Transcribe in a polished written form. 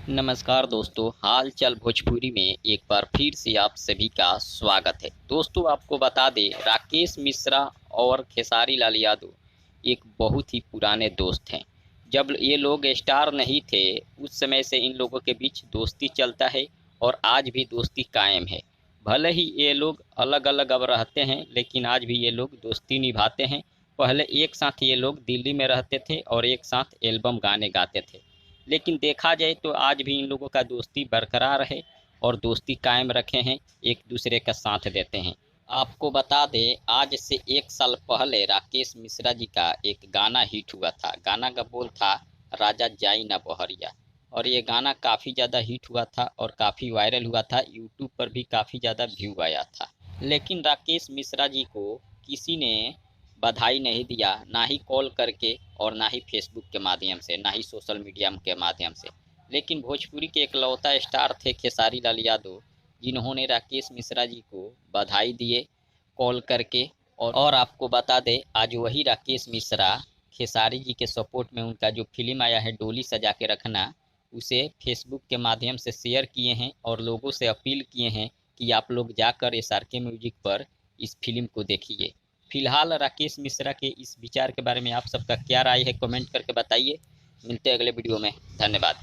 नमस्कार दोस्तों, हाल चाल भोजपुरी में एक बार फिर से आप सभी का स्वागत है। दोस्तों, आपको बता दें, राकेश मिश्रा और खेसारी लाल यादव एक बहुत ही पुराने दोस्त हैं। जब ये लोग स्टार नहीं थे, उस समय से इन लोगों के बीच दोस्ती चलता है और आज भी दोस्ती कायम है। भले ही ये लोग अलग अलग अब रहते हैं, लेकिन आज भी ये लोग दोस्ती निभाते हैं। पहले एक साथ ये लोग दिल्ली में रहते थे और एक साथ एल्बम गाने गाते थे, लेकिन देखा जाए तो आज भी इन लोगों का दोस्ती बरकरार है और दोस्ती कायम रखे हैं, एक दूसरे का साथ देते हैं। आपको बता दें, आज से 1 साल पहले राकेश मिश्रा जी का एक गाना हिट हुआ था। गाना का बोल था राजा जाई ना बहरिया, और ये गाना काफ़ी ज़्यादा हिट हुआ था और काफ़ी वायरल हुआ था। यूट्यूब पर भी काफ़ी ज़्यादा व्यू आया था, लेकिन राकेश मिश्रा जी को किसी ने बधाई नहीं दिया, ना ही कॉल करके और ना ही फेसबुक के माध्यम से, ना ही सोशल मीडिया के माध्यम से। लेकिन भोजपुरी के एकलौता स्टार थे खेसारी लाल यादव, जिन्होंने राकेश मिश्रा जी को बधाई दिए कॉल करके। और आपको बता दें, आज वही राकेश मिश्रा खेसारी जी के सपोर्ट में उनका जो फिल्म आया है डोली सजा के रखना, उसे फेसबुक के माध्यम से शेयर किए हैं और लोगों से अपील किए हैं कि आप लोग जाकर SRK म्यूजिक पर इस फिल्म को देखिए। फिलहाल राकेश मिश्रा के इस विचार के बारे में आप सबका क्या राय है, कमेंट करके बताइए। मिलते हैं अगले वीडियो में। धन्यवाद।